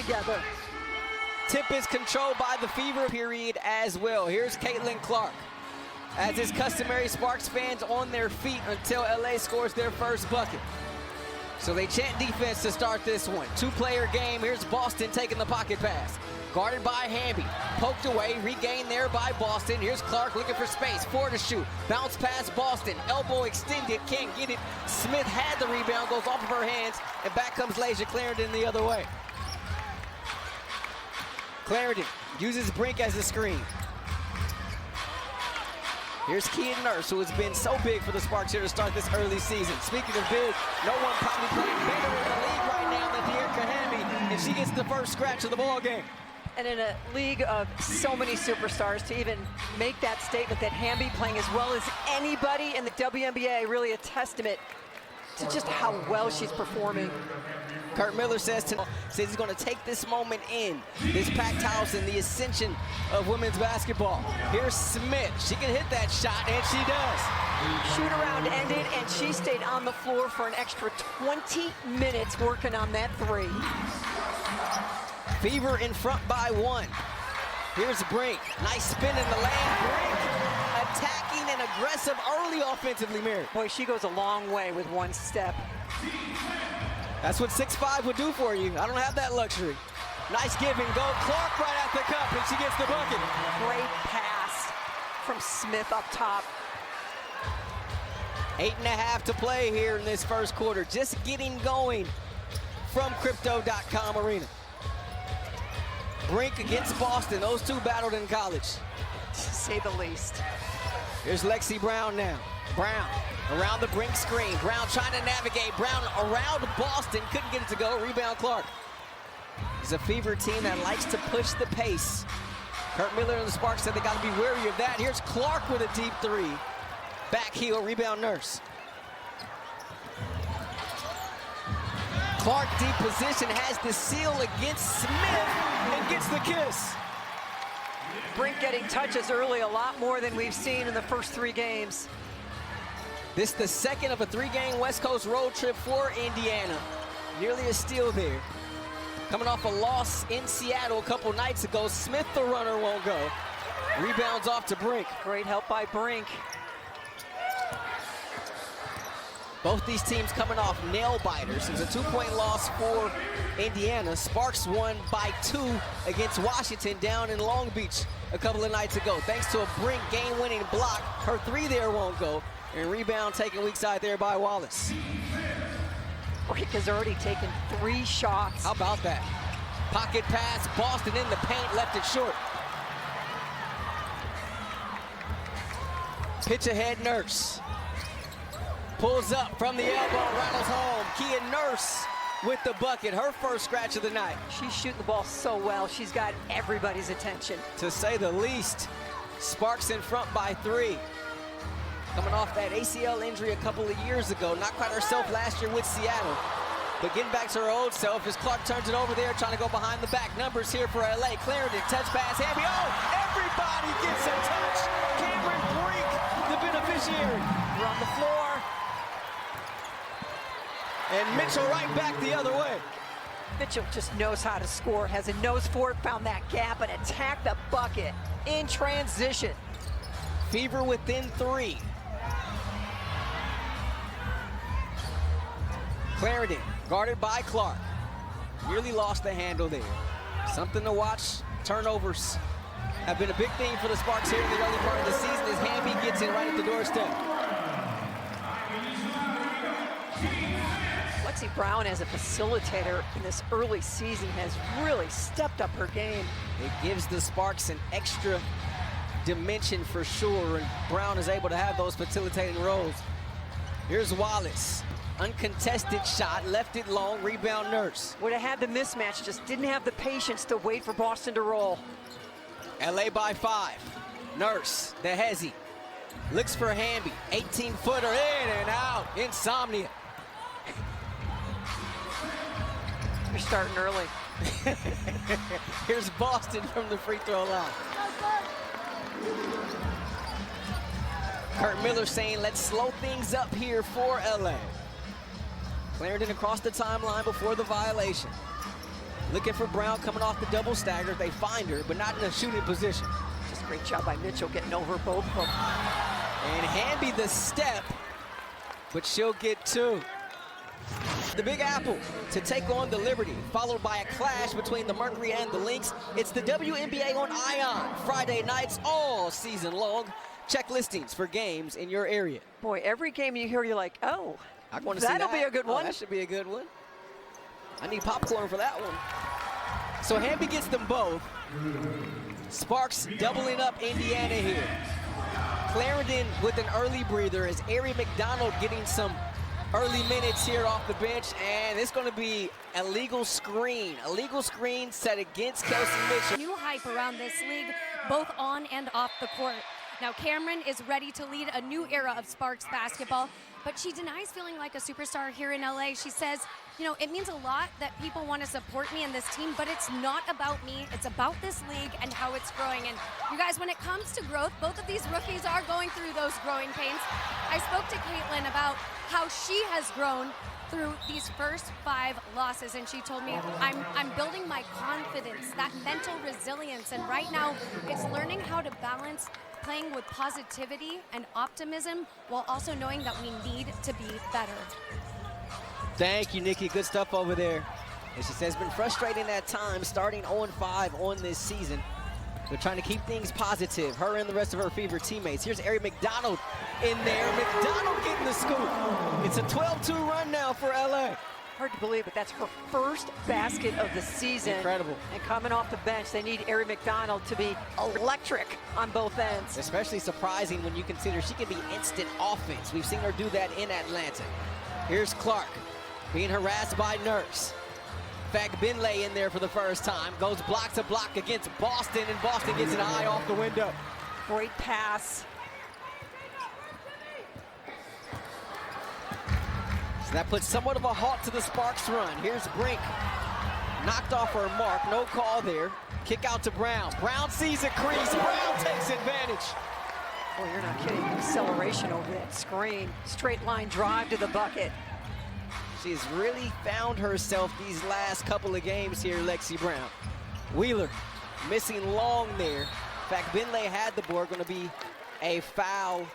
together. Tip is controlled by the Fever period as well. Here's Caitlin Clark. As is customary, Sparks fans on their feet until LA scores their first bucket. So they chant defense to start this one. Two-player game. Here's Boston taking the pocket pass. Guarded by Hamby. Poked away, regained there by Boston. Here's Clark looking for space. 4 to shoot. Bounce past Boston. Elbow extended, can't get it. Smith had the rebound, goes off of her hands, and back comes Lasia Clarendon the other way. Clarendon uses Brink as a screen. Here's Kia Nurse, who has been so big for the Sparks here to start this early season. Speaking of big, no one probably playing better in the league right now than De'Erica Hamby, and she gets the first scratch of the ball game. And in a league of so many superstars, to even make that statement that Hamby playing as well as anybody in the WNBA, really a testament to just how well she's performing. Kurt Miller says he's going to take this moment in, this packed house and the ascension of women's basketball. Here's Smith. She can hit that shot, and she does. Shoot around ended, and she stayed on the floor for an extra 20 minutes working on that three. Fever in front by 1. Here's Brink. Nice spin in the lane. Brink attacking and aggressive early offensively, Mary. Boy, she goes a long way with one step. That's what 6'5" would do for you. I don't have that luxury. Nice give and go. Clark right at the cup, and she gets the bucket. Great pass from Smith up top. 8.5 to play here in this first quarter. Just getting going from Crypto.com Arena. Brink against Boston. Those two battled in college, To say the least. Here's Lexi Brown now. Brown around the Brink screen. Brown trying to navigate. Brown around Boston. Couldn't get it to go. Rebound Clark. It's a Fever team that likes to push the pace. Kurt Miller and the Sparks said they got to be wary of that. Here's Clark with a deep three. Back heel, rebound Nurse. Clark deep position, has the seal against Smith and gets the kiss. Brink getting touches early, a lot more than we've seen in the first 3 games. This is the second of a 3-game West Coast road trip for Indiana. Nearly a steal there. Coming off a loss in Seattle a couple nights ago. Smith, the runner, won't go. Rebounds off to Brink. Great help by Brink. Both these teams coming off nail biters. It was a 2-point loss for Indiana. Sparks won by 2 against Washington down in Long Beach a couple of nights ago. Thanks to a Brink game-winning block. Her 3 there won't go. And rebound taken weak side there by Wallace. Brink has already taken 3 shots. How about that? Pocket pass, Boston in the paint, left it short. Pitch ahead, Nurse. Pulls up from the elbow, rattles home. Kia Nurse with the bucket, her first scratch of the night. She's shooting the ball so well. She's got everybody's attention. To say the least. Sparks in front by 3. Coming off that ACL injury a couple of years ago. Not quite herself last year with Seattle. But getting back to her old self as Clark turns it over there, trying to go behind the back. Numbers here for LA. Clarendon, touch pass, Hamby. Oh, everybody gets a touch. Cameron Brink, the beneficiary. We're on the floor. And Mitchell right back the other way. Mitchell just knows how to score, has a nose for it, found that gap, and attacked the bucket in transition. Fever within 3. Clarendon, guarded by Clark. Nearly lost the handle there. Something to watch. Turnovers have been a big thing for the Sparks here in the early part of the season as Hamby gets in right at the doorstep. Lexi Brown, as a facilitator in this early season, has really stepped up her game. It gives the Sparks an extra dimension for sure, and Brown is able to have those facilitating roles. Here's Wallace. Uncontested shot, left it long, rebound Nurse. Would have had the mismatch, just didn't have the patience to wait for Boston to roll. LA by 5. Nurse, the hezzy. Looks for Hamby. 18-footer in and out. Insomnia. You're starting early. Here's Boston from the free throw line. Kurt Miller saying, let's slow things up here for LA. Clarendon across the timeline before the violation. Looking for Brown coming off the double stagger. They find her, but not in a shooting position. Just great job by Mitchell getting over both of them. And Hamby the step, but she'll get 2. The Big Apple to take on the Liberty, followed by a clash between the Mercury and the Lynx. It's the WNBA on Ion, Friday nights all season long. Check listings for games in your area. Boy, every game you hear, you're like, oh, I want to see that'll be a good one. That should be a good one. I need popcorn for that one. So Hamby gets them both. Sparks doubling up Indiana here. Clarendon with an early breather as Ari McDonald getting some early minutes here off the bench, and it's going to be a legal screen set against Kelsey Mitchell. New hype around this league, both on and off the court. Now Cameron is ready to lead a new era of Sparks basketball, but she denies feeling like a superstar here in LA. She says, you know, it means a lot that people want to support me and this team, but it's not about me. It's about this league and how it's growing. And you guys, when it comes to growth, both of these rookies are going through those growing pains. I spoke to Caitlin about how she has grown through these first 5 losses, and she told me, I'm building my confidence, that mental resilience, and right now it's learning how to balance playing with positivity and optimism while also knowing that we need to be better. Thank you, Nikki. Good stuff over there. And she says it's been frustrating at times starting 0-5 on this season. They're trying to keep things positive, her and the rest of her Fever teammates. Here's Ari McDonald in there. McDonald getting the scoop. It's a 12-2 run now for LA. Hard to believe, but that's her first basket of the season. Incredible. And coming off the bench, they need Ari McDonald to be electric on both ends. Especially surprising when you consider she can be instant offense. We've seen her do that in Atlanta. Here's Clark being harassed by Nurse. Fagbinley in there for the first time. Goes block to block against Boston, and Boston gets an eye off the window. Great pass. So that puts somewhat of a halt to the Sparks run. Here's Brink. Knocked off her mark, no call there. Kick out to Brown. Brown sees a crease. Brown takes advantage. Boy, you're not kidding. Acceleration over that screen. Straight line drive to the bucket. She has really found herself these last couple of games here, Lexi Brown. Wheeler missing long there. In fact, Binley had the board. Going to be a foul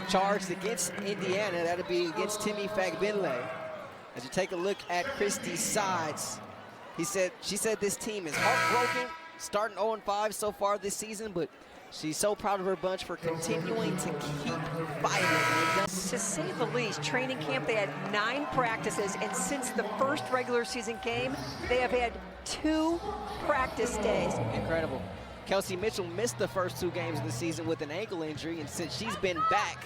charged against Indiana. That'll be against Timmy Fagbinley. As you take a look at Christie's sides, she said this team is heartbroken, starting 0-5 so far this season, but she's so proud of her bunch for continuing to keep fighting. To say the least, training camp, they had 9 practices, and since the first regular season game, they have had 2 practice days. Incredible. Kelsey Mitchell missed the first 2 games of the season with an ankle injury, and since she's been back,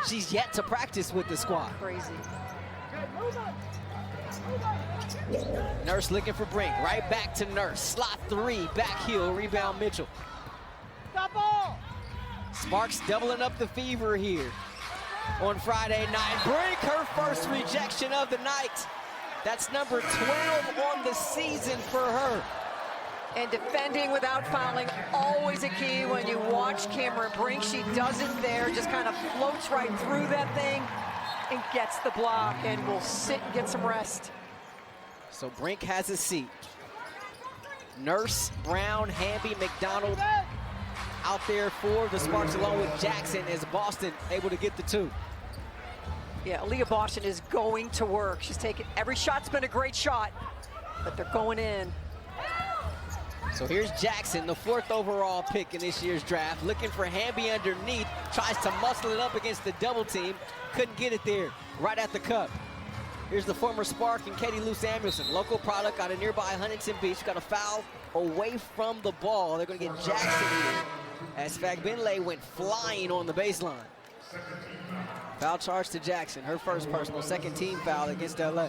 she's yet to practice with the squad. Crazy. Nurse looking for Brink, right back to Nurse. Slot 3, back heel, rebound Mitchell. Sparks doubling up the Fever here on Friday night. Brink, her first rejection of the night. That's number 12 on the season for her. And defending without fouling, always a key when you watch Cameron Brink. She does it there, just kind of floats right through that thing and gets the block, and will sit and get some rest. So Brink has a seat. Nurse, Brown, Hamby, McDonald out there for the Sparks along with Jackson, as Boston able to get the 2. Yeah, Aaliyah Boston is going to work. She's taken, every shot's been a great shot, but they're going in. So here's Jackson, the 4th overall pick in this year's draft, looking for Hamby underneath, tries to muscle it up against the double team, couldn't get it there, right at the cup. Here's the former Spark and Katie Lou Samuelson, local product out of nearby Huntington Beach, got a foul away from the ball. They're gonna get Jackson here, as Fagbinley went flying on the baseline. Foul charge to Jackson, her first personal, 2nd team foul against LA.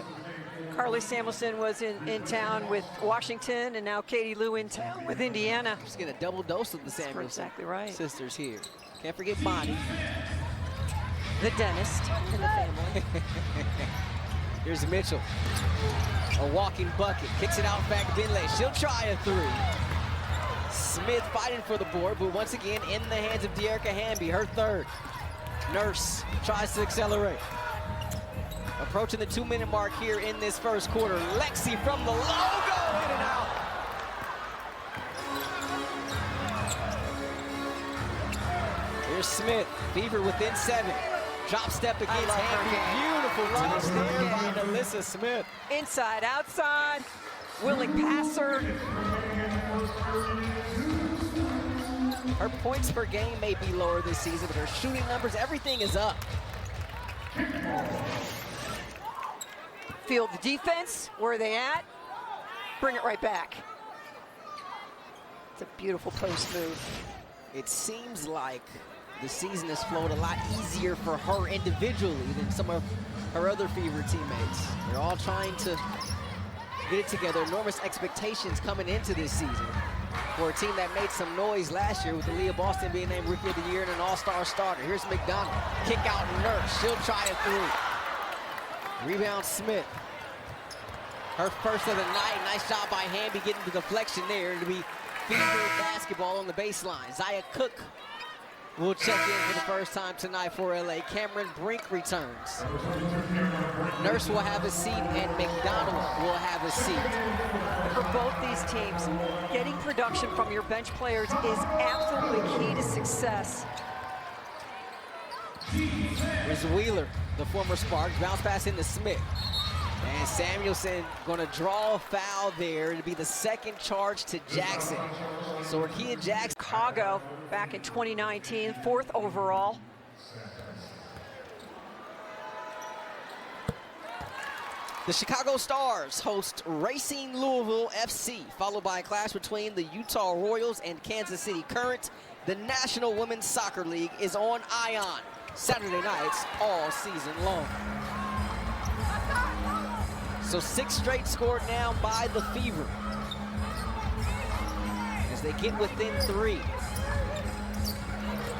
Carly Samuelson was in town with Washington, and now Katie Lou in town with Indiana. Just get a double dose of the Samuelson exactly right. sisters here. Can't forget Bonnie, the dentist in the family. Here's Mitchell, a walking bucket, kicks it out back to Binley. She'll try a 3. Smith fighting for the board, but once again in the hands of De'Erica Hamby, her 3rd. Nurse tries to accelerate. Approaching the 2-minute mark here in this first quarter. Lexi from the logo, in and out. Here's Smith, Fever within 7. Drop step against Hamby. Beautiful touch there by Alyssa Smith. Inside, outside, willing passer. Her points per game may be lower this season, but her shooting numbers, everything is up. Field the defense. Where are they at? Bring it right back. It's a beautiful post move. It seems like the season has flowed a lot easier for her individually than some of her other Fever teammates. They're all trying to get it together. Enormous expectations coming into this season for a team that made some noise last year with Aaliyah Boston being named Rookie of the Year and an All-Star starter. Here's McDonald, kick out Nurse. She'll try it through. Rebound Smith. Her first of the night. Nice job by Hamby getting the deflection there. It'll be Fever basketball on the baseline. Zaya Cook will check in for the first time tonight for LA. Cameron Brink returns. Nurse will have a seat and McDonald will have a seat. For both these teams, getting production from your bench players is absolutely key to success. Here's Wheeler, the former Spark. Bounce pass into Smith. And Samuelson gonna draw a foul there. It'll be the second charge to Jackson. So Rakia Jackson. Chicago back in 2019, 4th overall. The Chicago Stars host Racing Louisville FC, followed by a clash between the Utah Royals and Kansas City Current. The National Women's Soccer League is on Ion Saturday nights all season long. So 6 straight scored now by the Fever as they get within 3.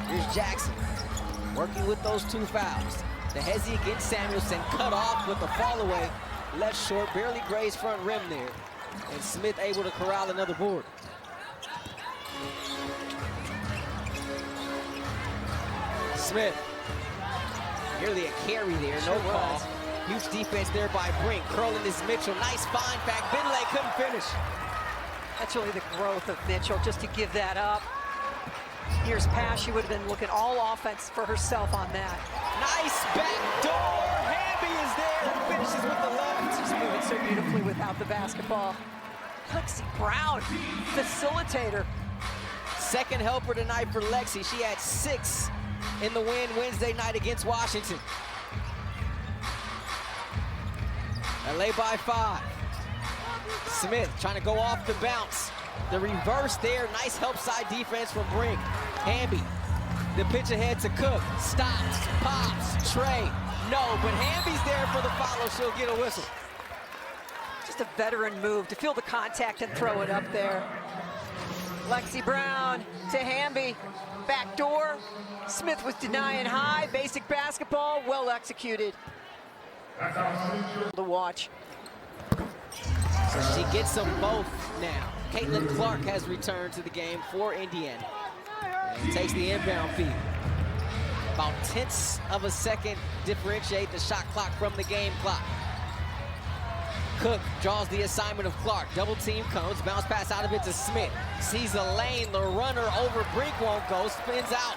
Here's Jackson working with those 2 fouls. The hezzy against Samuelson, cut off with the fall away. Left short, barely grazed front rim there. And Smith able to corral another board. Smith, nearly a carry there, no call. Huge defense there by Brink. Curling is Mitchell. Nice find back. Binley couldn't finish. That's really the growth of Mitchell, just to give that up. Years past, she would have been looking all offense for herself on that. Nice back door. Hamby is there and finishes with the left. She's moving so beautifully without the basketball. Lexi Brown, facilitator. Second helper tonight for Lexi. She had 6 in the win Wednesday night against Washington. LA by 5. Smith trying to go off the bounce. The reverse there, nice help side defense from Brink. Hamby, the pitch ahead to Cook. Stops, pops, Trey. No, but Hamby's there for the follow. She'll get a whistle. Just a veteran move to feel the contact and throw it up there. Lexi Brown to Hamby. Back door. Smith was denying high. Basic basketball, well executed. To watch. So she gets them both now. Caitlin Clark has returned to the game for Indiana. And takes the inbound feed. About 1/10 of a second differentiate the shot clock from the game clock. Cook draws the assignment of Clark. Double team comes, bounce pass out of it to Smith. Sees the lane, the runner over Brink won't go, spins out.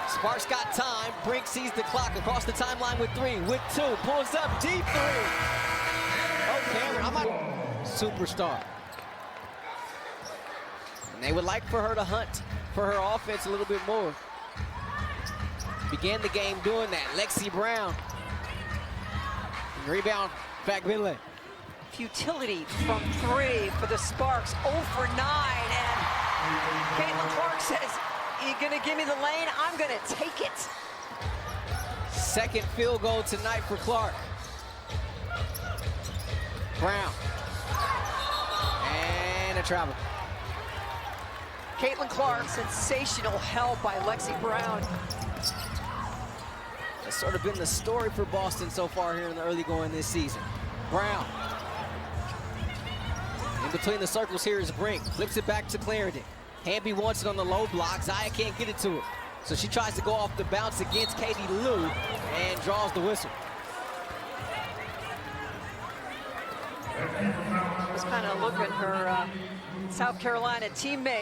Sparks got time. Brink sees the clock across the timeline with 3, with 2, pulls up deep 3. Oh, Cameron, I'm not superstar. And they would like for her to hunt for her offense a little bit more. Began the game doing that. Lexi Brown. Rebound, back Binley. Futility from 3 for the Sparks, 0 for 9, and Caitlin Clark says, "You're gonna give me the lane, I'm gonna take it." Second field goal tonight for Clark. Brown. And a travel. Caitlin Clark, sensational help by Lexi Brown. That's sort of been the story for Boston so far here in the early going this season. Brown. In between the circles here is Brink. Flips it back to Clarendon. Hamby wants it on the low block. Zaya can't get it to her. So she tries to go off the bounce against Katie Lou and draws the whistle. just kind of looking her South Carolina teammate.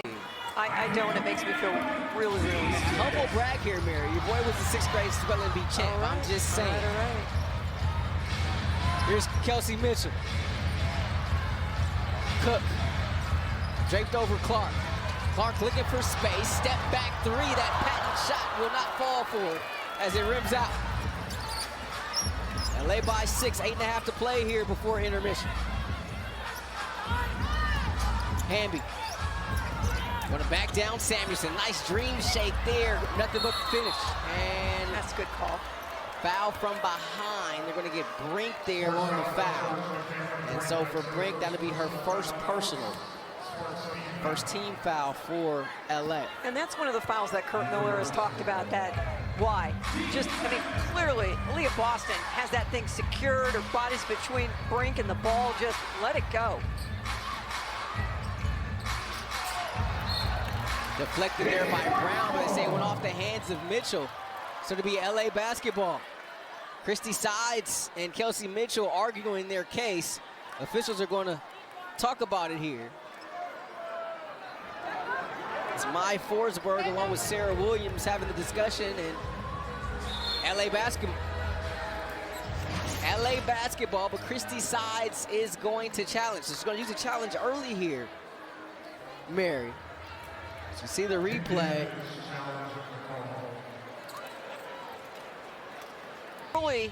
I don't. It makes me feel really, really stupid. Humble brag here, Mary. Your boy was the 6th grade spelling bee champ. All right. I'm just saying. All right. Here's Kelsey Mitchell. Cook. Draped over Clark. Clark looking for space. Step back three. That patent shot will not fall for it as it rims out. LA by 6. 8.5 to play here before intermission. Hamby. Going to back down Samuelson. Nice dream shake there. Nothing but finish. And That's a good call. foul from behind. They're going to get Brink there on the foul. And so for Brink, that'll be her first personal. First team foul for LA. And that's one of the fouls that Kurt Miller has talked about. That why? Just, I mean, clearly, Aaliyah Boston has that thing secured. Her body's between Brink and the ball. Just let it go. Deflected there by Brown, but they say it went off the hands of Mitchell. So to be LA basketball. Christy Sides and Kelsey Mitchell arguing their case. Officials are going to talk about it here. It's Mai Forsberg along with Sarah Williams having the discussion, and LA basketball, but Christy Sides is going to challenge. So she's going to use a challenge early here, Mary. So you see the replay. Early,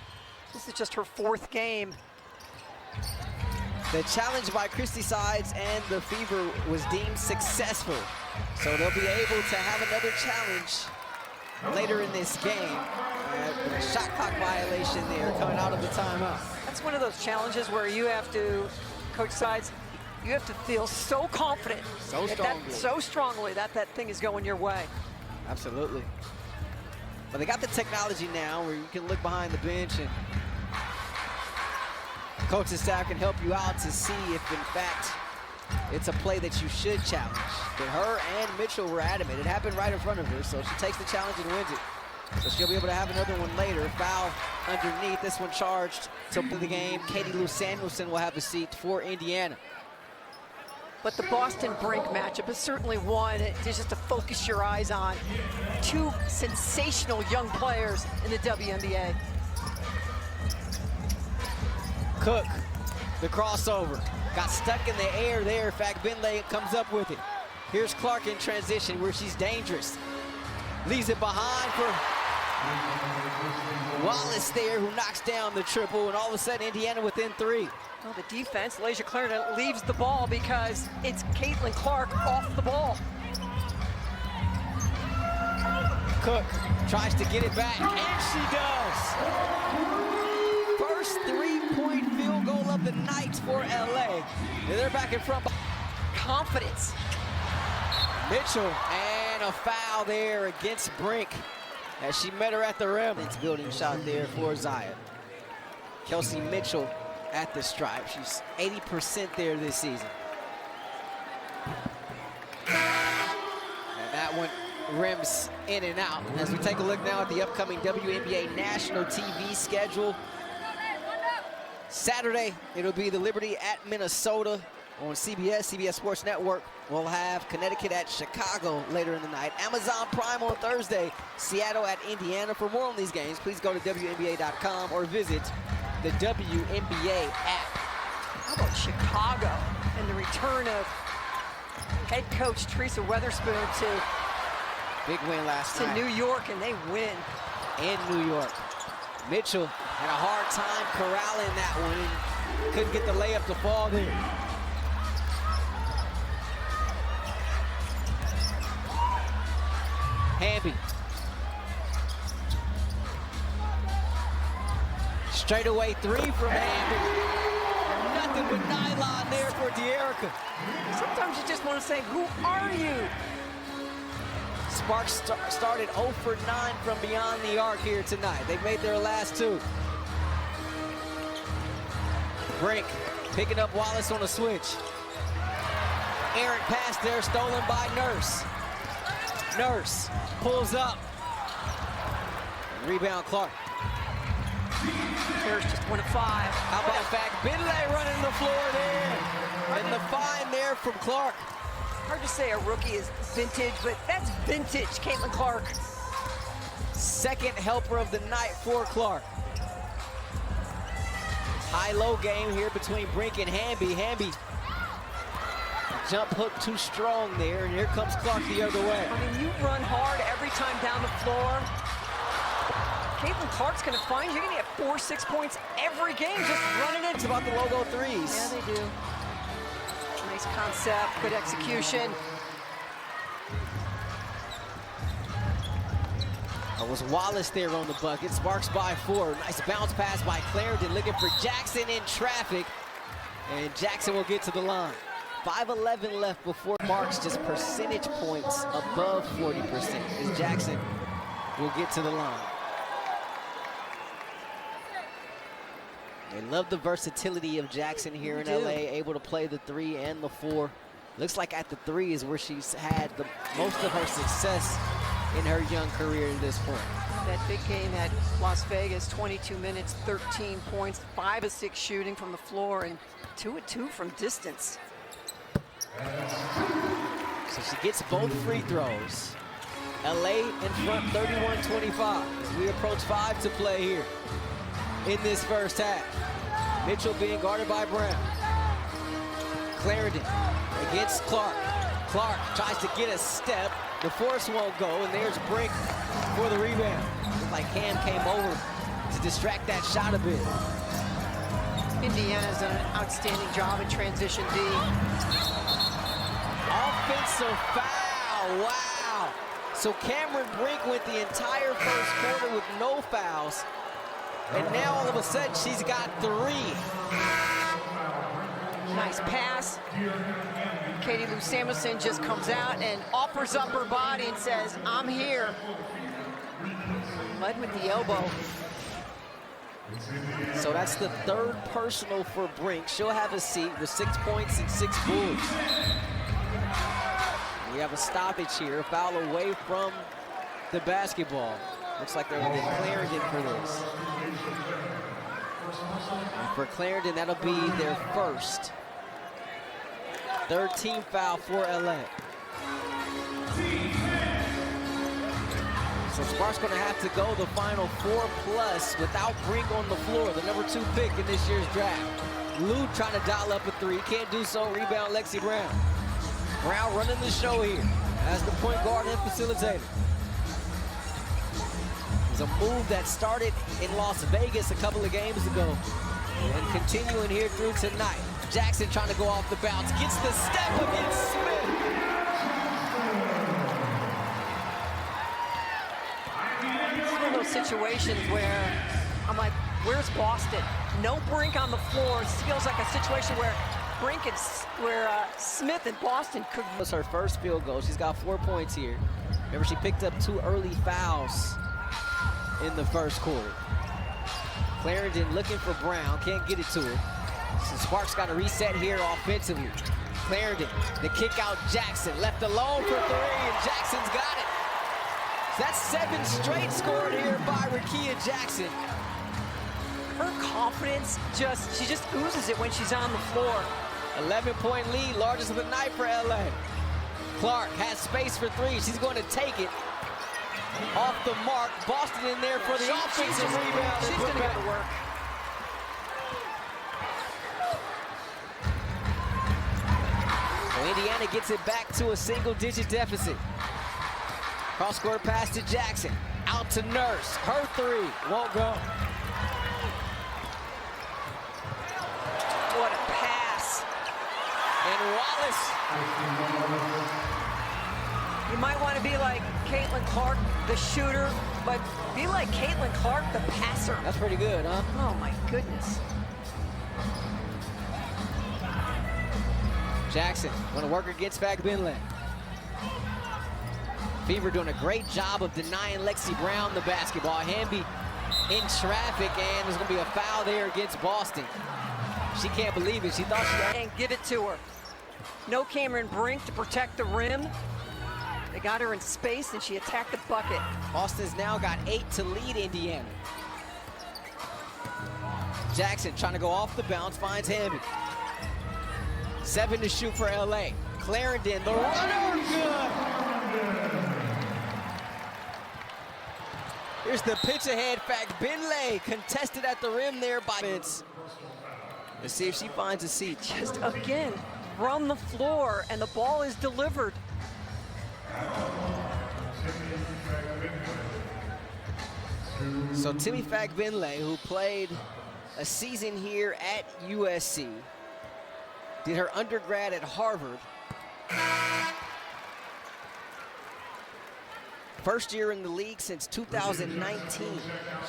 this is just her 4th game. The challenge by Christy Sides and the Fever was deemed successful. So they'll be able to have another challenge later in this game. A shot clock violation there coming out of the timeout. That's one of those challenges where you have to, Coach Sides, you have to feel so confident. So strongly that that thing is going your way. Absolutely. But they got the technology now where you can look behind the bench and coaching staff can help you out to see if, in fact, it's a play that you should challenge. But her and Mitchell were adamant. It happened right in front of her, so she takes the challenge and wins it. So she'll be able to have another one later. Foul underneath. This one charged to play the game. Katie Lou Samuelson will have the seat for Indiana. But the Boston-Brink matchup is certainly one just to focus your eyes on. Two sensational young players in the WNBA. Cook, the crossover. Got stuck in the air there. In fact, Benlay comes up with it. Here's Clark in transition where she's dangerous. Leaves it behind for Wallace there, who knocks down the triple, and all of a sudden Indiana within 3. Well, the defense, Lasia Clarendon leaves the ball because it's Caitlin Clark off the ball. Cook tries to get it back, and she does. First 3-point field goal of the night for LA. They're back in front. Confidence. Mitchell, and a foul there against Brink as she met her at the rim. It's building shot there for Zaya. Kelsey Mitchell at the stripe. She's 80% there this season. And that one rims in and out. As we take a look now at the upcoming WNBA national TV schedule. Saturday, it'll be the Liberty at Minnesota on CBS Sports Network. We'll have Connecticut at Chicago later in the night. Amazon Prime on Thursday, Seattle at Indiana. For more on these games, please go to WNBA.com or visit the WNBA app. How about Chicago and the return of head coach Teresa Weatherspoon to big win last night. New York, and they win. In New York. Mitchell had a hard time corralling that one and couldn't get the layup to fall there. Hamby. Straightaway 3 from Hamby. Nothing but nylon there for De'Erica. Sometimes you just want to say, who are you? Sparks started 0 for 9 from beyond the arc here tonight. They've made their last 2. Brink picking up Wallace on a switch. Errant pass there, stolen by Nurse. Nurse pulls up. Rebound Clark. There's just 1 of 5. How about fact? Benlay running the floor there. And work from Clark. Hard to say a rookie is vintage, but that's vintage Caitlin Clark. Second helper of the night for Clark. High-low game here between Brink and Hamby. Hamby, jump hook too strong there, and here comes Clark the other way. I mean, you run hard every time down the floor. Caitlin Clark's gonna find you're gonna get 4-6 points every game just running It's into. about the logo threes. Yeah, they do. Nice concept, good execution. It was Wallace there on the bucket. Sparks by 4. Nice bounce pass by Clarendon, looking for Jackson in traffic. And Jackson will get to the line. 5:11 left before Sparks, just percentage points above 40% as Jackson will get to the line. They love the versatility of Jackson here in LA, able to play the 3 and the 4. Looks like at the 3 is where she's had the most of her success in her young career at this point. That big game at Las Vegas, 22 minutes, 13 points, 5 of 6 shooting from the floor, and 2 of 2 from distance. So she gets both free throws. LA in front 31-25 as we approach 5 to play here in this first half. Mitchell being guarded by Brown. Clarendon against Clark. Clark tries to get a step. The force won't go, and there's Brink for the rebound. Looks like Cam came over to distract that shot a bit. Indiana's done an outstanding job in transition D. Offensive foul, wow. So Cameron Brink went the entire first quarter with no fouls. And now all of a sudden she's got 3. Nice pass. Katie Lou Samuelson just comes out and offers up her body and says, I'm here. Led with the elbow. So that's the 3rd personal for Brink. She'll have a seat with 6 points and 6 boards. We have a stoppage here, a foul away from the basketball. Looks like they're going to get Clarendon for this. And for Clarendon, that'll be their first. 3rd team foul for LA. So Sparks going to have to go the final 4+ without Brink on the floor, the number 2 pick in this year's draft. Lou trying to dial up a 3, can't do so. Rebound Lexi Brown. Brown running the show here as the point guard and facilitator. It's a move that started in Las Vegas a couple of games ago and continuing here through tonight. Jackson trying to go off the bounce, gets the step against Smith. It's one of those situations where I'm like, where's Boston? No Brink on the floor. It feels like a situation where Smith and Boston could. It was her first field goal. She's got 4 points here. Remember, she picked up 2 early fouls in the first quarter. Clarendon looking for Brown, can't get it to her. So Sparks got to reset here offensively. Clarendon, the kick out Jackson, left alone for 3, and Jackson's got it. So that's 7 straight scored here by Rakia Jackson. Her confidence, she just oozes it when she's on the floor. 11-point lead, largest of the night for LA. Clark has space for 3. She's going to take it off the mark. Boston in there for the offensive rebound. She's going to get to work. So Indiana gets it back to a single-digit deficit. Cross-court pass to Jackson. Out to Nurse. Her 3 won't go. What a pass. And Wallace. You might want to be like Caitlin Clark, the shooter, but be like Caitlin Clark, the passer. That's pretty good, huh? Oh, my goodness. Jackson going to work against McBinley. Fever doing a great job of denying Lexi Brown the basketball. Hamby in traffic, and there's going to be a foul there against Boston. She can't believe it. She thought she had. And give it to her. No Cameron Brink to protect the rim. They got her in space, and she attacked the bucket. Boston's now got 8 to lead Indiana. Jackson trying to go off the bounce, finds Hamby. 7 to shoot for LA. Clarendon, the runner, good. Here's the pitch ahead. Fagbinley contested at the rim there by Vince. Let's see if she finds a seat. Just again, from the floor, and the ball is delivered. So Timmy Fagbinley, who played a season here at USC, did her undergrad at Harvard. First year in the league since 2019.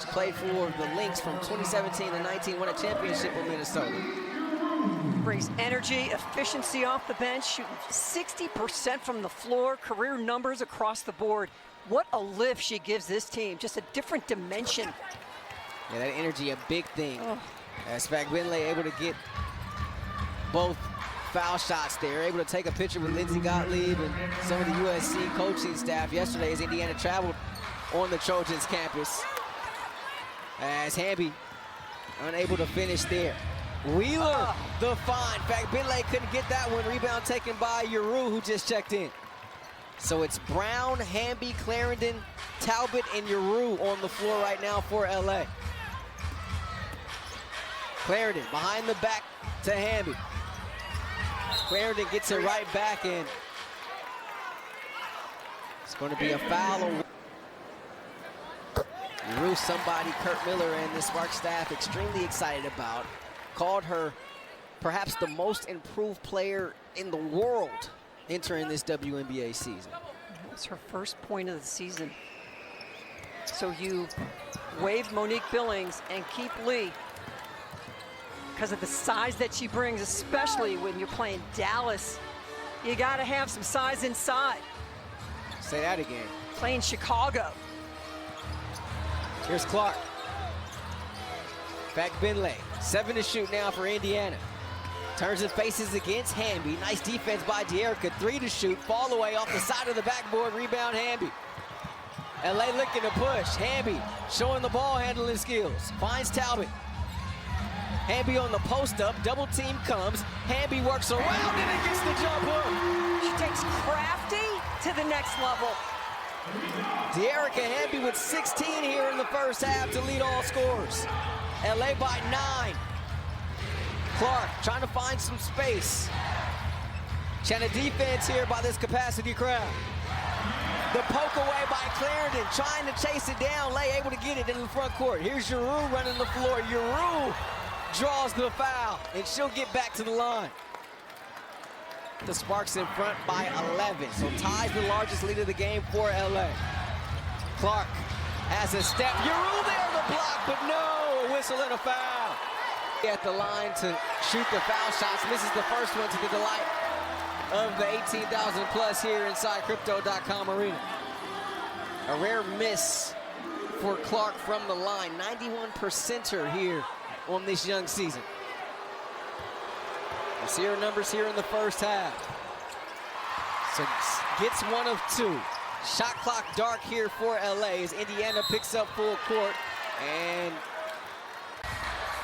She played for the Lynx from 2017 to 19, won a championship with Minnesota. Brings energy, efficiency off the bench, shooting 60% from the floor, career numbers across the board. What a lift she gives this team, just a different dimension. Yeah, that energy, a big thing. As Fagbinley able to get both foul shots there, able to take a picture with Lindsey Gottlieb and some of the USC coaching staff yesterday as Indiana traveled on the Trojans campus. As Hamby unable to finish there. Wheeler, the find. Fagbinley couldn't get that one. Rebound taken by Yuru, who just checked in. So it's Brown, Hamby, Clarendon, Talbot, and Yuru on the floor right now for LA. Clarendon behind the back to Hamby. Clarendon gets it right back in. It's going to be a foul. Yuru, somebody Kurt Miller and the Sparks staff extremely excited about. Called her perhaps the most improved player in the world entering this WNBA season. That was her first point of the season. So you waive Monique Billings and keep Lee because of the size that she brings, especially when you're playing Dallas. You got to have some size inside. Say that again. Playing Chicago. Here's Clark. Fagbinley, 7 to shoot now for Indiana. Turns and faces against Hamby. Nice defense by De'Erica. 3 to shoot. Fall away off the side of the backboard. Rebound Hamby. LA looking to push. Hamby showing the ball handling skills. Finds Talbot. Hamby on the post up. Double team comes. Hamby works around it and gets the jump hook. She takes Crafty to the next level. De'Erica Hamby with 16 here in the first half to lead all scorers. LA by 9. Clark trying to find some space. China defense here by this capacity crowd. The poke away by Clarendon, trying to chase it down. Lay able to get it in the front court. Here's Yuru running the floor. Yuru draws the foul, and she'll get back to the line. The Sparks in front by 11, so ties the largest lead of the game for LA. Clark has a step. Yuru there, the block, but no, a whistle and a foul. At the line to shoot the foul shots. Misses the first one to the delight of the 18,000 plus here inside Crypto.com Arena. A rare miss for Clark from the line. 91%er here on this young season. Let's see her numbers here in the first half. So gets 1 of 2. Shot clock dark here for LA as Indiana picks up full court and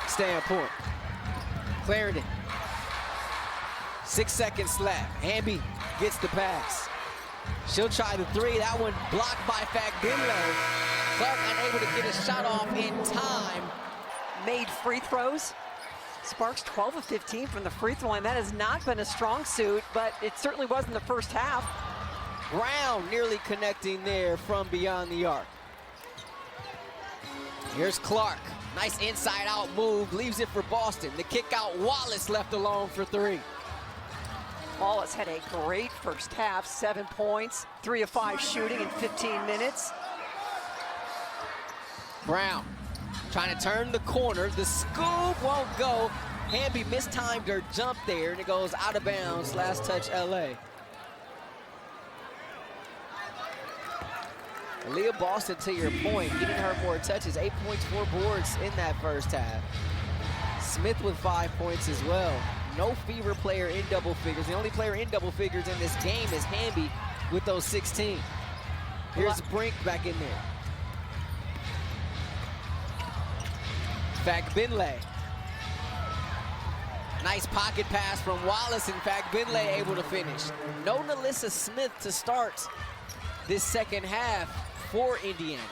stay on point. Clarendon. 6 seconds left. Hamby gets the pass. She'll try the 3. That one blocked by Fagbinley. Clark unable to get a shot off in time. Made free throws. Sparks 12 of 15 from the free throw line. That has not been a strong suit, but it certainly was in the first half. Brown nearly connecting there from beyond the arc. Here's Clark. Nice inside-out move. Leaves it for Boston. The kick out. Wallace left alone for 3. Wallace had a great first half. 7 points. 3 of 5 shooting in 15 minutes. Brown trying to turn the corner. The scoop won't go. Hamby mistimed her jump there, and it goes out of bounds. Last touch, LA. Aaliyah Boston, to your point, getting her more touches. 8 points, 4 boards in that first half. Smith with 5 points as well. No Fever player in double figures. The only player in double figures in this game is Hamby with those 16. Here's Brink back in there. Fagbinley. Nice pocket pass from Wallace. In fact, Finlay able to finish. No Nalissa Smith to start this second half for Indiana,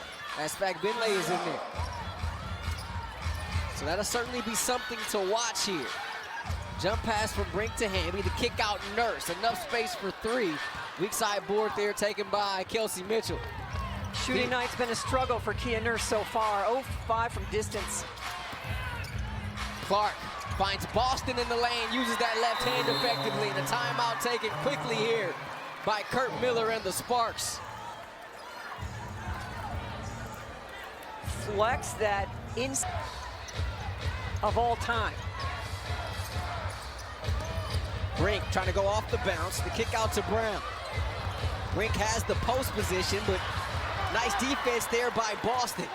as Finlay is in there. So that'll certainly be something to watch here. Jump pass from Brink to Hamby. The kick out Nurse. Enough space for three. Weak side board there taken by Kelsey Mitchell. Shooting night's been a struggle for Kia Nurse so far. 0-5 from distance. Clark finds Boston in the lane, uses that left hand effectively, and a timeout taken quickly here by Kurt Miller and the Sparks. Flex that of all time. Brink trying to go off the bounce. The kick out to Brown. Brink has the post position, but nice defense there by Boston.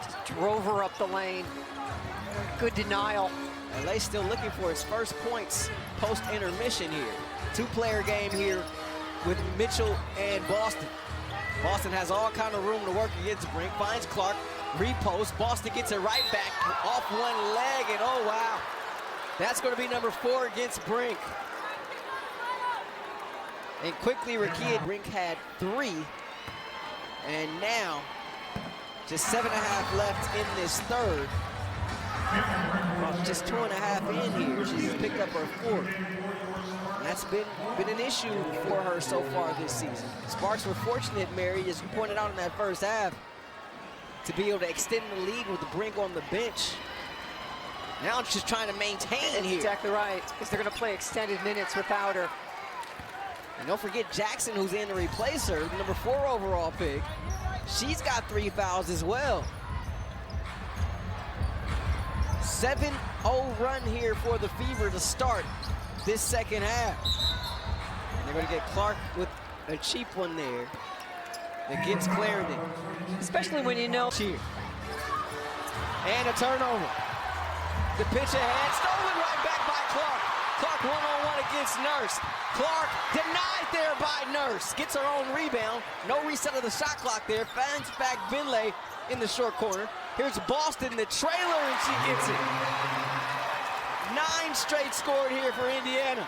Just drove her up the lane. Good denial. LA still looking for its first points post-intermission here. Two-player game here with Mitchell and Boston. Boston has all kind of room to work against Brink. Finds Clark, repost. Boston gets it right back off one leg, and oh wow. That's going to be number 4 against Brink. And quickly, Rakia Brink had 3. And now, just 7.5 left in this third. Just 2.5 in here. She's picked up her 4th. And that's been an issue for her so far this season. Sparks were fortunate, Mary, as you pointed out in that first half, to be able to extend the lead with the Brink on the bench. Now it's just trying to maintain here. Exactly right, because they're going to play extended minutes without her. And don't forget Jackson, who's in to replace her, number 4 overall pick. She's got 3 fouls as well. 7-0 run here for the Fever to start this second half. And they're going to get Clark with a cheap one there against Clarendon. Especially when you know. Cheer. And a turnover. The pitch ahead, stolen right back by Clark. Clark one-on-one against Nurse. Clark denied there by Nurse. Gets her own rebound. No reset of the shot clock there. Finds back Finlay in the short corner. Here's Boston, the trailer, and she gets it. 9 straight scored here for Indiana.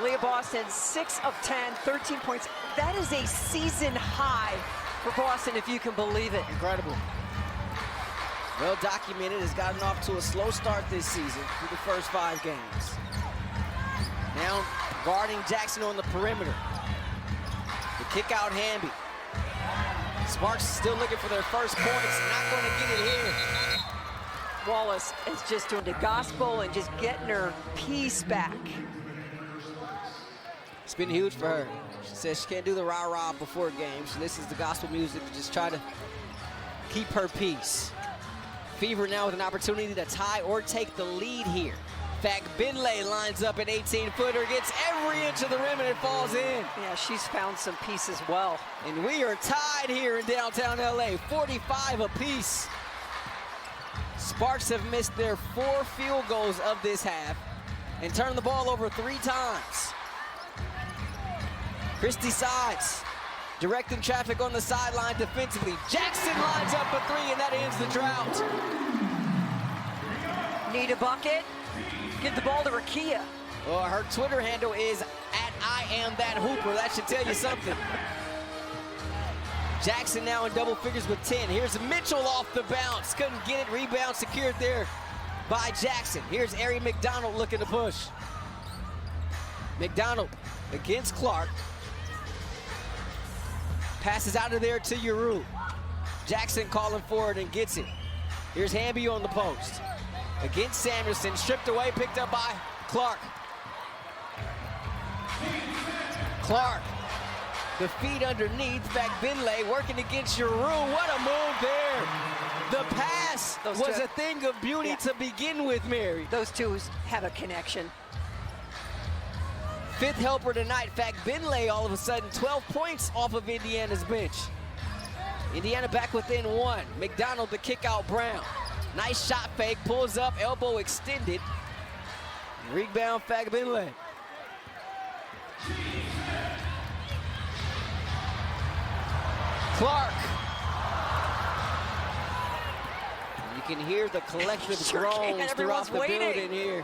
Leah Boston, 6 of 10, 13 points. That is a season high for Boston, if you can believe it. Incredible. Well documented, has gotten off to a slow start this season through the first 5 games. Now guarding Jackson on the perimeter. The kick out Hamby. Sparks still looking for their first points, not going to get it here. Wallace is just doing the gospel and just getting her piece back. It's been huge for her. She says she can't do the rah-rah before games. She listens to gospel music to just try to keep her peace. Fever now with an opportunity to tie or take the lead here. In fact, Finlay lines up an 18-footer, gets every inch of the rim, and it falls in. Yeah, she's found some peace as well. And we are tied here in downtown LA, 45 apiece. Sparks have missed their 4 field goals of this half and turned the ball over 3 times. Christie sides, directing traffic on the sideline defensively. Jackson lines up a 3, and that ends the drought. Need a bucket? Give the ball to Rakia. Well, her Twitter handle is @IamThatHooper. That should tell you something. Jackson now in double figures with 10. Here's Mitchell off the bounce. Couldn't get it. Rebound secured there by Jackson. Here's Ari McDonald looking to push. McDonald against Clark. Passes out of there to Uru. Jackson calling for it and gets it. Here's Hamby on the post. Against Sanderson, stripped away, picked up by Clark. Clark, the feed underneath, back Finlay working against Uru. What a move there. The pass was a thing of beauty to begin with, Mary. Those two have a connection. 5th helper tonight. In fact, Finlay all of a sudden 12 points off of Indiana's bench. Indiana back within 1. McDonald the kick out Brown. Nice shot fake, pulls up, elbow extended. Rebound Finlay. Clark. You can hear the collective groans throughout the building here.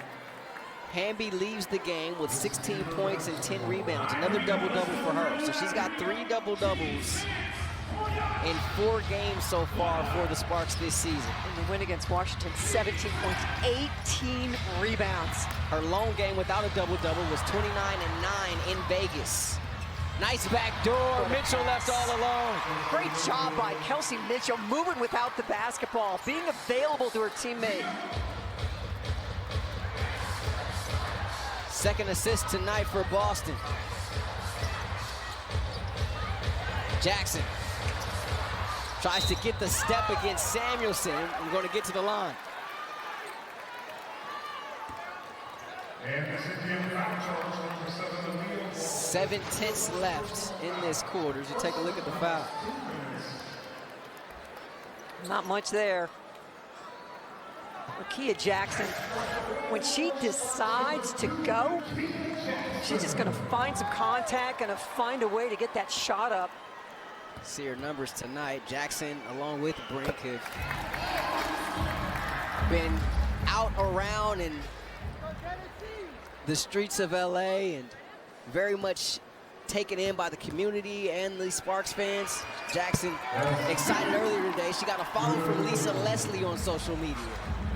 Hamby leaves the game with 16 points and 10 rebounds. Another double-double for her. So she's got 3 double-doubles in 4 games so far for the Sparks this season. And the win against Washington, 17 points, 18 rebounds. Her lone game without a double-double was 29 and 9 in Vegas. Nice back door. Mitchell left all alone. Great job by Kelsey Mitchell, moving without the basketball, being available to her teammate. Second assist tonight for Boston. Jackson tries to get the step against Samuelson. We're going to get to the line. And 7/10 left in this quarter. You take a look at the foul. Not much there. Lakia Jackson, when she decides to go, she's just gonna find some contact, gonna find a way to get that shot up. See her numbers tonight. Jackson, along with Brink, have been out around in the streets of LA and very much taken in by the community and the Sparks fans. Jackson, excited earlier today. She got a follow from Lisa Leslie on social media,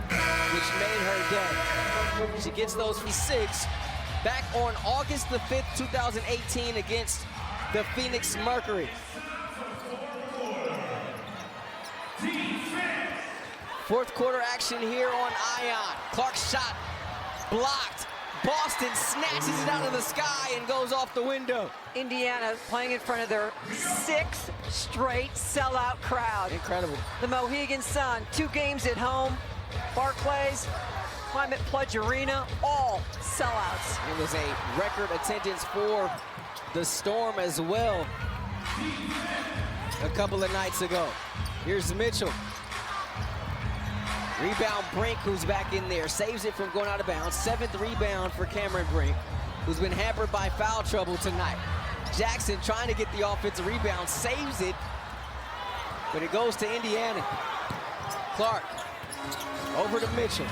which made her day. She gets those for 6 back on August the 5th, 2018 against the Phoenix Mercury. Fourth quarter action here on Ion. Clark's shot blocked. Boston snatches it out of the sky and goes off the window. Indiana playing in front of their 6th straight sellout crowd. Incredible. The Mohegan Sun, 2 games at home. Barclays, Climate Pledge Arena, all sellouts. It was a record attendance for the Storm as well a couple of nights ago. Here's Mitchell. Rebound Brink, who's back in there, saves it from going out of bounds. 7th rebound for Cameron Brink, who's been hampered by foul trouble tonight. Jackson trying to get the offensive rebound, saves it, but it goes to Indiana. Clark over to Mitchell.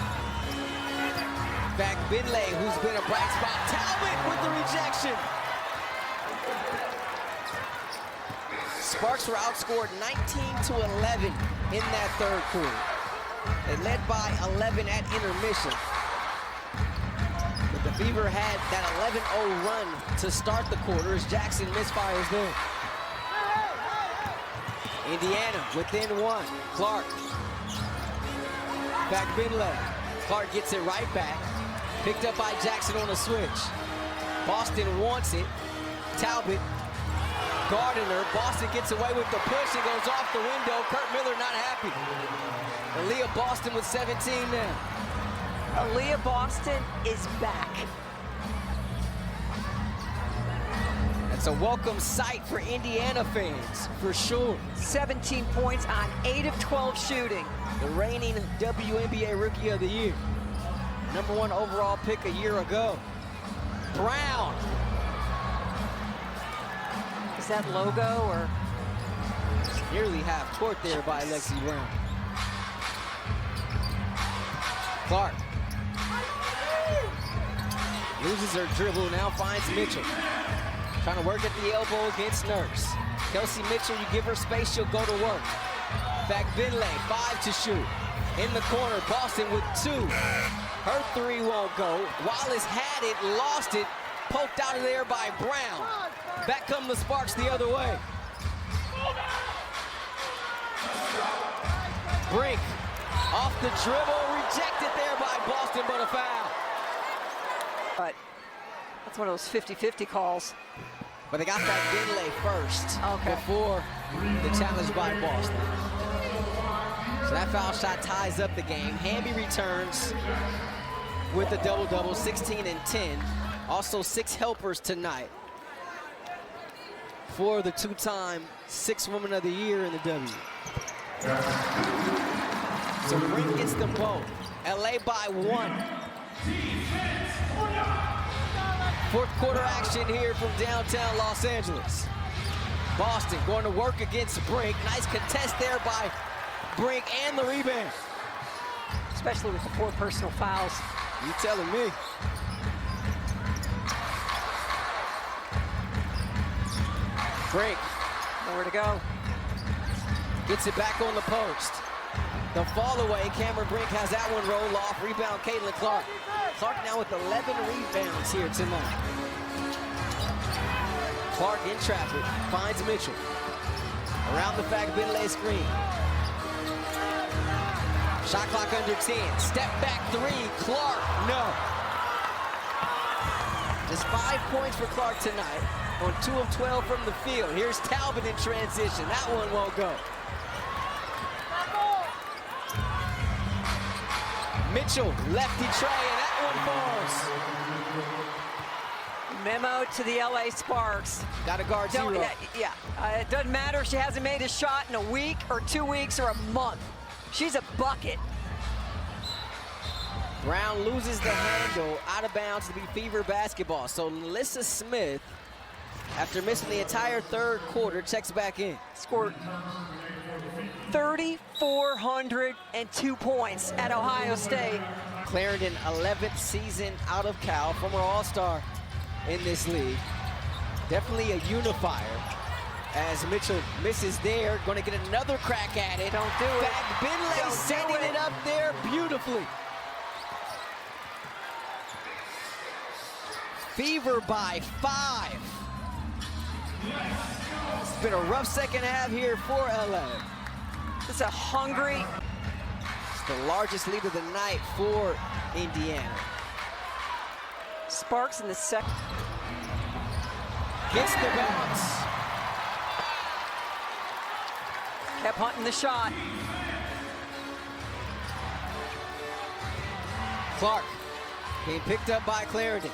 Back Binley, who's been a bright spot. Talbot with the rejection. Sparks were outscored 19-11 in that third quarter. They led by 11 at intermission. But the Fever had that 11-0 run to start the quarter as Jackson misfires there. Indiana within 1. Clark. Back Binley. Clark gets it right back. Picked up by Jackson on a switch. Boston wants it. Talbot. Gardner. Boston gets away with the push and goes off the window. Kurt Miller not happy. Aaliyah Boston with 17 now. Aaliyah Boston is back. That's a welcome sight for Indiana fans, for sure. 17 points on 8 of 12 shooting. The reigning WNBA Rookie of the Year. #1 overall pick a year ago. Brown. Is that logo or? Nearly half court there by Lexi Brown. Clark. Loses her dribble, now finds Mitchell. Trying to work at the elbow against Nurse. Kelsey Mitchell, you give her space, she'll go to work. Back Binley, 5 to shoot. In the corner, Boston with 2. Her 3 won't go. Wallace had it, lost it, poked out of there by Brown. Back come the Sparks the other way. Brink off the dribble, rejected there by Boston, but a foul. But that's one of those 50-50 calls. But they got that Binley first before the challenge by Boston. So that foul shot ties up the game. Hamby returns with a double-double, 16 and 10. Also 6 helpers tonight for the 2-time 6th Woman of the Year in the W. So Brink gets them both. LA by 1. Fourth quarter action here from downtown Los Angeles. Boston going to work against Brink. Nice contest there by Brink and the rebound. Especially with the 4 personal fouls. You telling me. Brink Nowhere to go. gets it back on the post. The fall away, Cameron Brink has that one roll off. Rebound, Caitlin Clark. Clark now with 11 rebounds here tonight. Clark in traffic, finds Mitchell. Around the Fagbinlay screen. Shot clock under 10. Step back three, Clark, no. Just 5 points for Clark tonight on 2 of 12 from the field. Here's Talbot in transition. That one won't go. Mitchell, lefty tray, and that one falls. Memo to the LA Sparks. Got to guard Don't, zero. it doesn't matter if she hasn't made a shot in a week or 2 weeks or a month. She's a bucket. Brown loses the handle, out of bounds to be Fever basketball. So Melissa Smith, after missing the entire third quarter, checks back in. Scored 3,402 points at Ohio State. Clarendon, 11th season out of Cal, former All-Star in this league. Definitely a unifier. As Mitchell misses there, going to get another crack at it. Don't do it. Fagbinlay Don't setting do it. it up there beautifully. Fever by 5. It's been a rough second half here for LA. It's a hungry. It's the largest lead of the night for Indiana. Sparks in the second. Gets the bounce. Kept hunting the shot. Clark being picked up by Clarendon.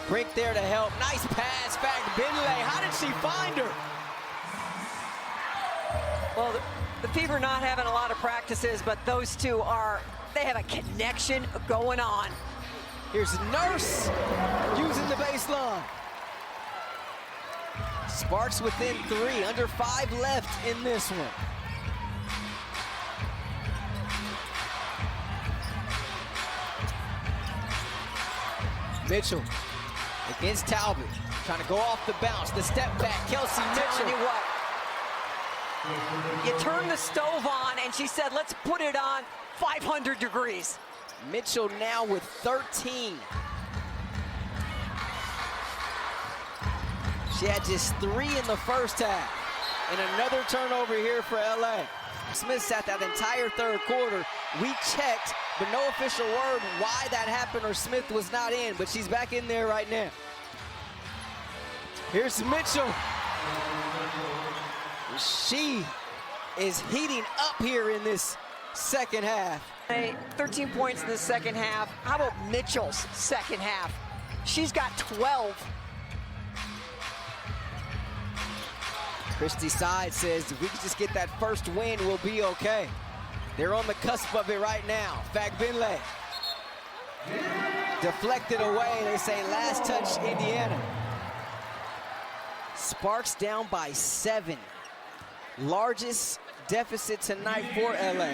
Brink there to help. Nice pass, Fagbinlay. How did she find her? Well, the Fever not having a lot of practices, but those two they have a connection going on. Here's Nurse using the baseline. Sparks within 3, under 5 left in this one. Mitchell against Talbot, trying to go off the bounce. The step back, Kelsey I'm telling Mitchell. you what. You turn the stove on, and she said, let's put it on 500 degrees. Mitchell now with 13. She had just 3 in the first half. And another turnover here for LA. Smith sat that entire third quarter. We checked, but no official word why that happened or Smith was not in, but she's back in there right now. Here's Mitchell. She is heating up here in this second half. 13 points in the second half. How about Mitchell's second half? She's got 12. Christy Side says if we can just get that first win, we'll be okay. They're on the cusp of it right now. Fagbinlay deflected away. They say last touch Indiana. Sparks down by 7. Largest deficit tonight for LA,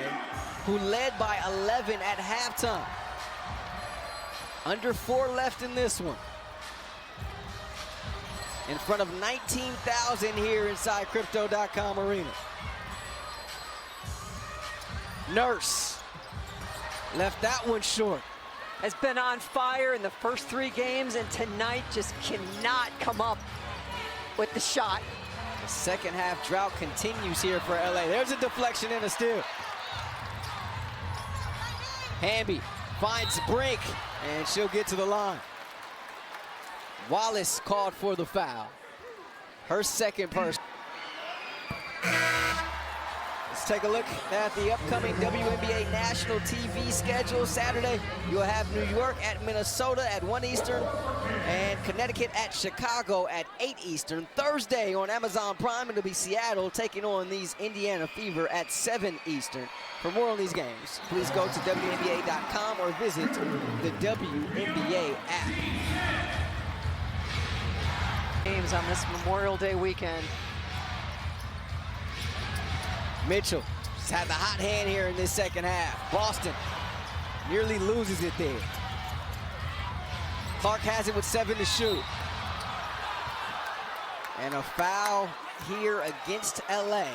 who led by 11 at halftime. Under 4 left in this one. In front of 19,000 here inside Crypto.com Arena. Nurse left that one short. Has been on fire in the first 3 games, and tonight just cannot come up with the shot. The second half drought continues here for LA. There's a deflection and a steal. Hamby finds Brink, and she'll get to the line. Wallace called for the foul. Her second person. Let's take a look at the upcoming WNBA national TV schedule. Saturday, you'll have New York at Minnesota at 1 Eastern and Connecticut at Chicago at 8 Eastern. Thursday on Amazon Prime, it'll be Seattle taking on these Indiana Fever at 7 Eastern. For more on these games, please go to WNBA.com or visit the WNBA app. Games on this Memorial Day weekend. Mitchell just had the hot hand here in this second half. Boston nearly loses it there. Clark has it with 7 to shoot. And a foul here against LA.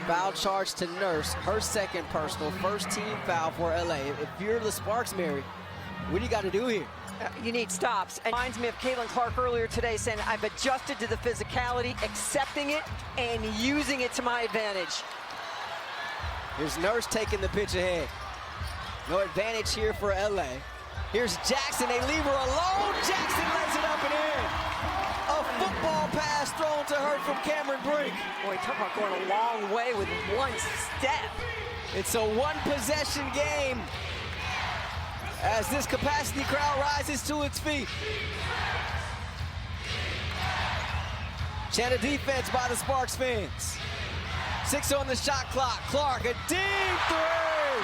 Foul charge to Nurse, her second personal, first team foul for LA. If you're the Sparks, Mary, what do you got to do here? You need stops. It reminds me of Caitlin Clark earlier today saying, I've adjusted to the physicality, accepting it, and using it to my advantage. Here's Nurse taking the pitch ahead. No advantage here for LA. Here's Jackson, they leave her alone. Jackson lays it up and in. A football pass thrown to her from Cameron Brink. Boy, talk about going a long way with one step. It's a one-possession game as this capacity crowd rises to its feet. Chant of defense by the Sparks fans. 6 on the shot clock. Clark, a deep three.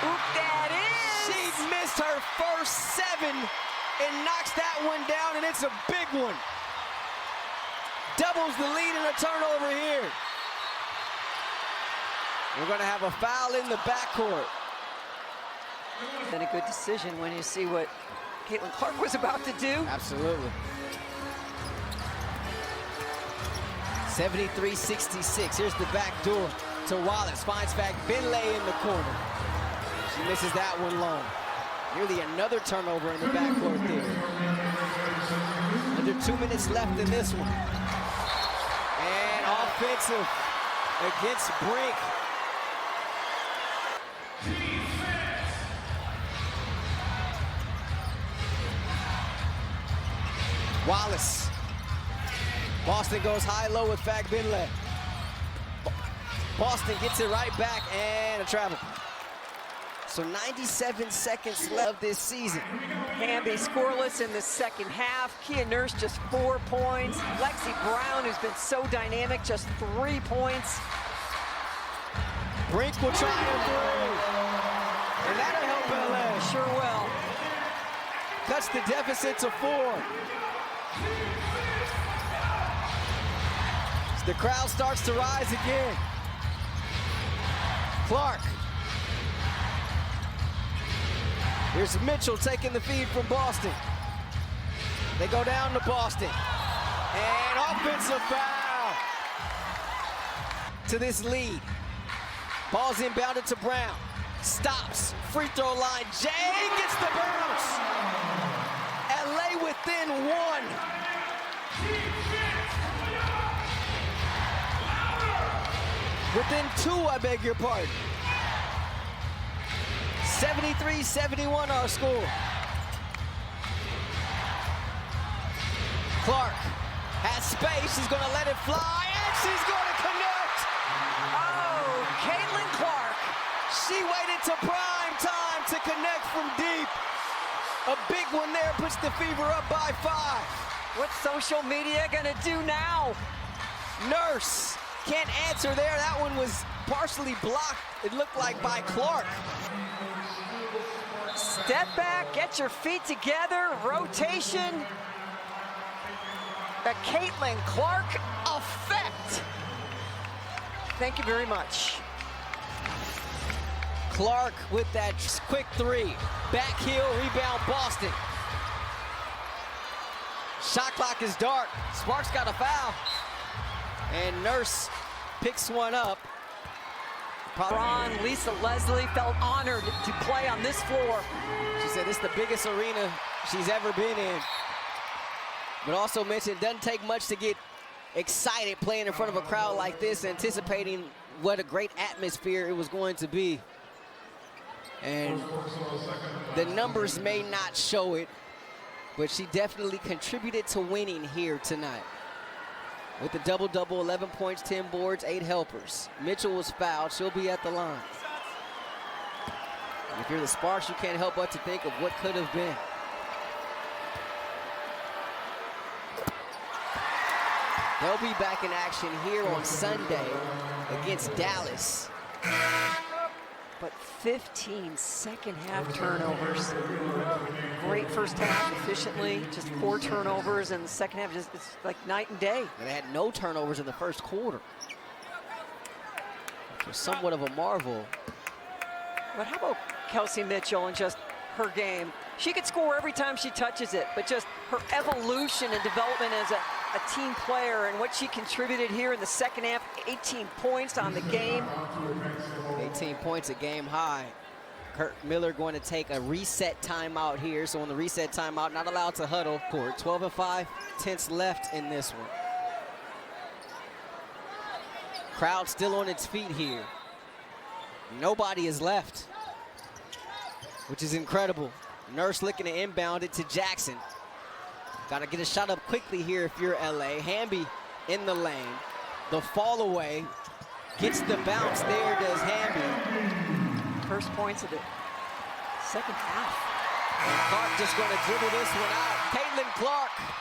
Oop, that is. She missed her first 7 and knocks that one down, and it's a big one. Doubles the lead in a turnover here. We're going to have a foul in the backcourt. Been a good decision when you see what Caitlin Clark was about to do. Absolutely. 73-66. Here's the back door to Wallace. Finds back Finlay in the corner. She misses that one long. Nearly another turnover in the backcourt there. Under 2 minutes left in this one. And offensive against Brink. Wallace. Boston goes high-low with Finlay. Boston gets it right back and a travel. So 97 seconds left of this season. Hamby scoreless in the second half. Kia Nurse just 4 points. Lexi Brown, who's been so dynamic, just 3 points. Brink will try a 3. And that'll help LA. Sure will. Cuts the deficit to 4. The crowd starts to rise again. Clark. Here's Mitchell taking the feed from Boston. They go down to Boston. And offensive foul to this lead. Ball's inbounded to Brown. Stops. Free throw line. Jay gets the bounce. LA within 1. Within 2, I beg your pardon. 73-71 our score. Clark has space. She's going to let it fly, and she's going to connect. Oh, Caitlin Clark. She waited to prime time to connect from deep. A big one there, puts the Fever up by 5. What's social media going to do now? Nurse can't answer there. That one was partially blocked, it looked like, by Clark. Step back, get your feet together, rotation. The Caitlin Clark effect. Thank you very much. Clark with that quick 3. Back heel, rebound, Boston. Shot clock is dark. Sparks got a foul. And Nurse picks one up. Ron, Lisa Leslie felt honored to play on this floor. She said this is the biggest arena she's ever been in. But also mentioned it doesn't take much to get excited playing in front of a crowd like this, anticipating what a great atmosphere it was going to be. And the numbers may not show it, but she definitely contributed to winning here tonight. With the double-double, 11 points, 10 boards, 8 helpers. Mitchell was fouled. She'll be at the line. And if you're the Sparks, you can't help but to think of what could have been. They'll be back in action here on Sunday against Dallas. But 15 second half turnovers. Great first half efficiently, just 4 turnovers, and the second half just it's like night and day. And they had no turnovers in the first quarter. Which was somewhat of a marvel. But how about Kelsey Mitchell and just her game. She could score every time she touches it, but just her evolution and development as a team player and what she contributed here in the second half, 18 points on the game. 18 points, a game high. Kurt Miller going to take a reset timeout here. So on the reset timeout, not allowed to huddle court. 12-5, tenths left in this one. Crowd still on its feet here. Nobody is left, which is incredible. Nurse looking to inbound it to Jackson. Got to get a shot up quickly here if you're LA. Hamby in the lane. The fall away gets the bounce. There does Hamby. First points of the second half. And Clark just going to dribble this one out. Caitlin Clark